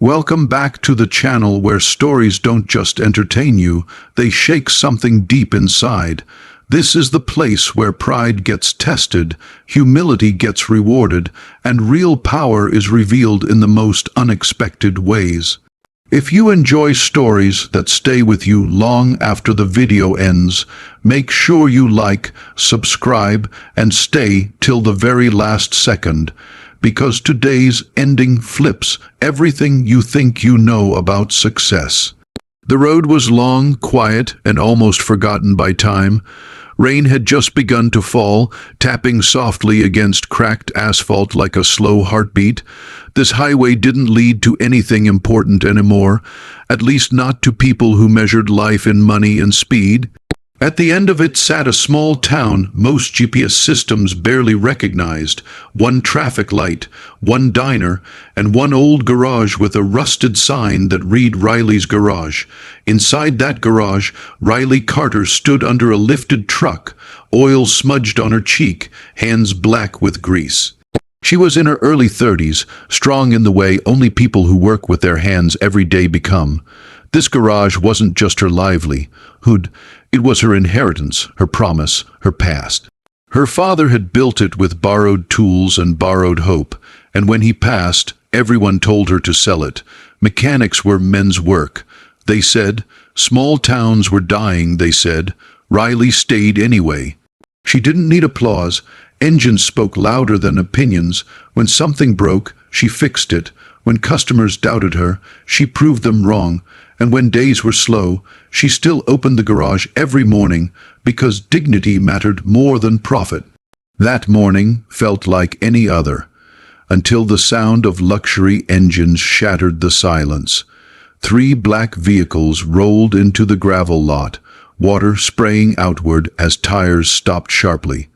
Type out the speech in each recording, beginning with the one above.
Welcome back to the channel where stories don't just entertain you, they shake something deep inside. This is the place where pride gets tested, humility gets rewarded, and real power is revealed in the most unexpected ways. If you enjoy stories that stay with you long after the video ends, make sure you like, subscribe, and stay till the very last second, because today's ending flips everything you think you know about success. The road was long, quiet, and almost forgotten by time. Rain had just begun to fall, tapping softly against cracked asphalt like a slow heartbeat. This highway didn't lead to anything important anymore, at least not to people who measured life in money and speed. At the end of it sat a small town most GPS systems barely recognized, one traffic light, one diner, and one old garage with a rusted sign that read Riley's Garage. Inside that garage, Riley Carter stood under a lifted truck, oil smudged on her cheek, hands black with grease. She was in her early 30s, strong in the way only people who work with their hands every day become. This garage wasn't just her livelihood, it was her inheritance, her promise, her past. Her father had built it with borrowed tools and borrowed hope, and when he passed, everyone told her to sell it. Mechanics were men's work, they said. Small towns were dying, they said. Riley stayed anyway. She didn't need applause. Engines spoke louder than opinions. When something broke, she fixed it. When customers doubted her, she proved them wrong. And when days were slow, she still opened the garage every morning because dignity mattered more than profit. That morning felt like any other, until the sound of luxury engines shattered the silence. 3 black vehicles rolled into the gravel lot, water spraying outward as tires stopped sharply.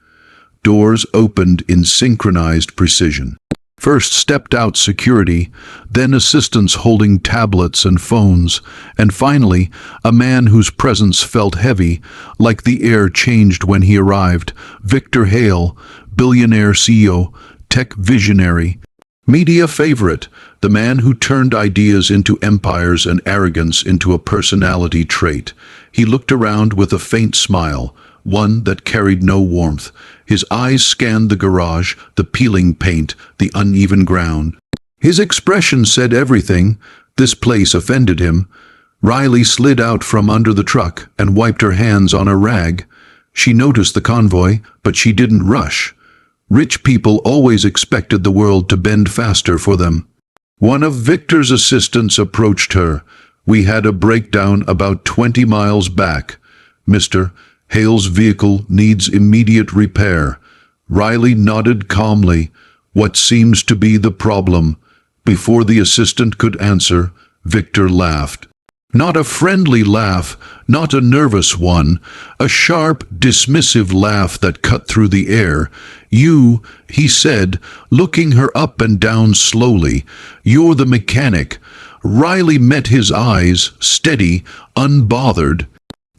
Doors opened in synchronized precision. First stepped out security, then assistants holding tablets and phones, and finally, a man whose presence felt heavy, like the air changed when he arrived. Victor Hale, billionaire CEO, tech visionary, media favorite, the man who turned ideas into empires and arrogance into a personality trait. He looked around with a faint smile, one that carried no warmth. His eyes scanned the garage, the peeling paint, the uneven ground. His expression said everything. This place offended him. Riley slid out from under the truck and wiped her hands on a rag. She noticed the convoy, but she didn't rush. Rich people always expected the world to bend faster for them. One of Victor's assistants approached her. "We had a breakdown about 20 miles back. Mr. Hale's vehicle needs immediate repair." Riley nodded calmly. "What seems to be the problem?" Before the assistant could answer, Victor laughed. Not a friendly laugh, not a nervous one, a sharp, dismissive laugh that cut through the air. "You," he said, looking her up and down slowly, "you're the mechanic." Riley met his eyes, steady, unbothered.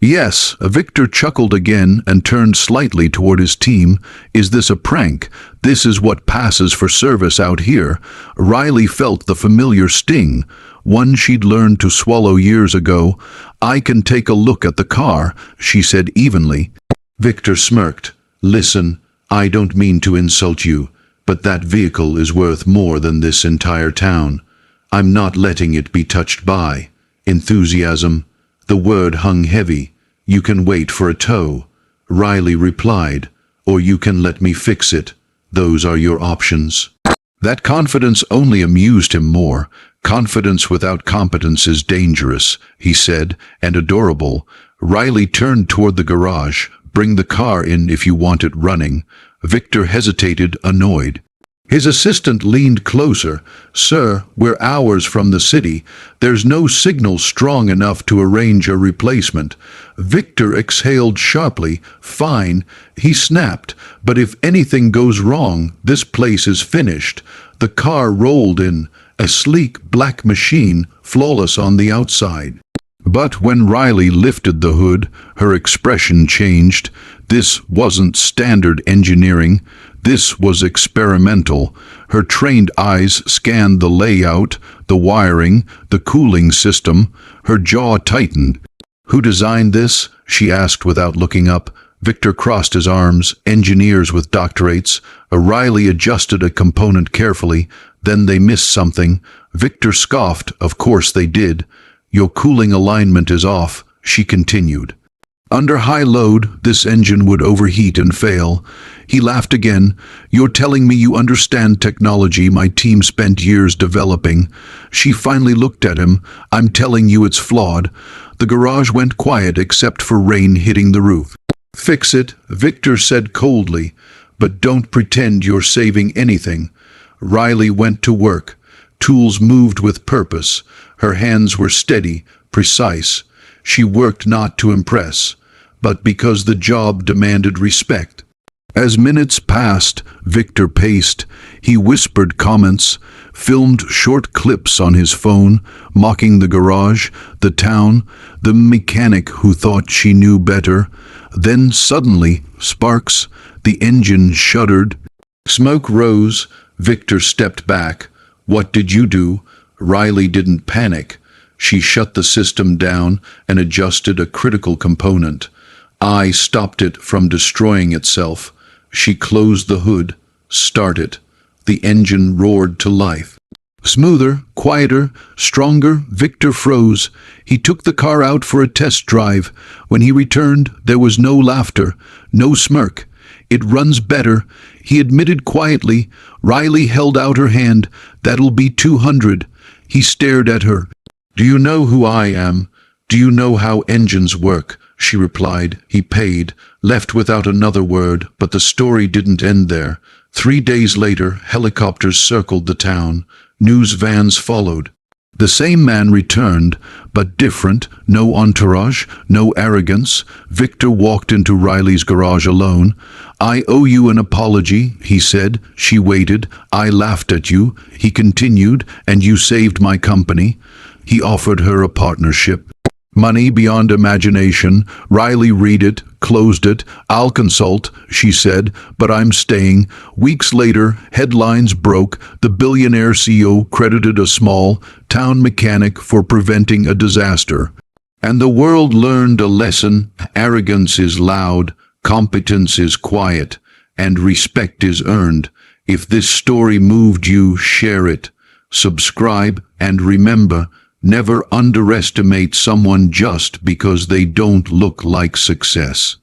"Yes," Victor chuckled again and turned slightly toward his team. "Is this a prank? This is what passes for service out here." Riley felt the familiar sting, one she'd learned to swallow years ago. "I can take a look at the car," she said evenly. Victor smirked. "Listen, I don't mean to insult you, but that vehicle is worth more than this entire town. I'm not letting it be touched by." Enthusiasm. The word hung heavy. "You can wait for a tow," Riley replied, "or you can let me fix it. Those are your options." That confidence only amused him more. "Confidence without competence is dangerous," he said, and adorable. Riley turned toward the garage. "Bring the car in if you want it running." Victor hesitated, annoyed. His assistant leaned closer. "Sir, we're hours from the city. There's no signal strong enough to arrange a replacement." Victor exhaled sharply. "Fine," he snapped, "but if anything goes wrong, this place is finished." The car rolled in, a sleek black machine, flawless on the outside. But when Riley lifted the hood, her expression changed. This wasn't standard engineering. This was experimental. Her trained eyes scanned the layout, the wiring, the cooling system. Her jaw tightened. "Who designed this?" she asked without looking up. Victor crossed his arms. "Engineers with doctorates." Riley adjusted a component carefully. Then they missed something. Victor scoffed. "Of course they did. Your cooling alignment is off," she continued. "Under high load, this engine would overheat and fail." He laughed again. "You're telling me you understand technology my team spent years developing." She finally looked at him. "I'm telling you it's flawed." The garage went quiet except for rain hitting the roof. "Fix it," Victor said coldly, "but don't pretend you're saving anything." Riley went to work. Tools moved with purpose. Her hands were steady, precise. She worked not to impress, but because the job demanded respect. As minutes passed, Victor paced. He whispered comments, filmed short clips on his phone, mocking the garage, the town, the mechanic who thought she knew better. Then suddenly, sparks, the engine shuddered. Smoke rose. Victor stepped back. "What did you do?" Riley didn't panic. She shut the system down and adjusted a critical component. I stopped it from destroying itself. She closed the hood, started. The engine roared to life. Smoother, quieter, stronger, Victor froze. He took the car out for a test drive. When he returned, there was no laughter, no smirk. "It runs better," he admitted quietly. Riley held out her hand. "That'll be 200. He stared at her. "Do you know who I am? Do you know how engines work?" She replied. He paid, left without another word, but the story didn't end there. 3 days later, helicopters circled the town. News vans followed. The same man returned, but different. No entourage, no arrogance. Victor walked into Riley's garage alone. "I owe you an apology," he said. She waited. "I laughed at you," he continued, "and you saved my company." He offered her a partnership. Money beyond imagination. Riley read it, closed it. "I'll consult," she said, "but I'm staying." Weeks later, headlines broke. The billionaire CEO credited a small town mechanic for preventing a disaster. And the world learned a lesson. Arrogance is loud, competence is quiet, and respect is earned. If this story moved you, share it. Subscribe, and remember, never underestimate someone just because they don't look like success.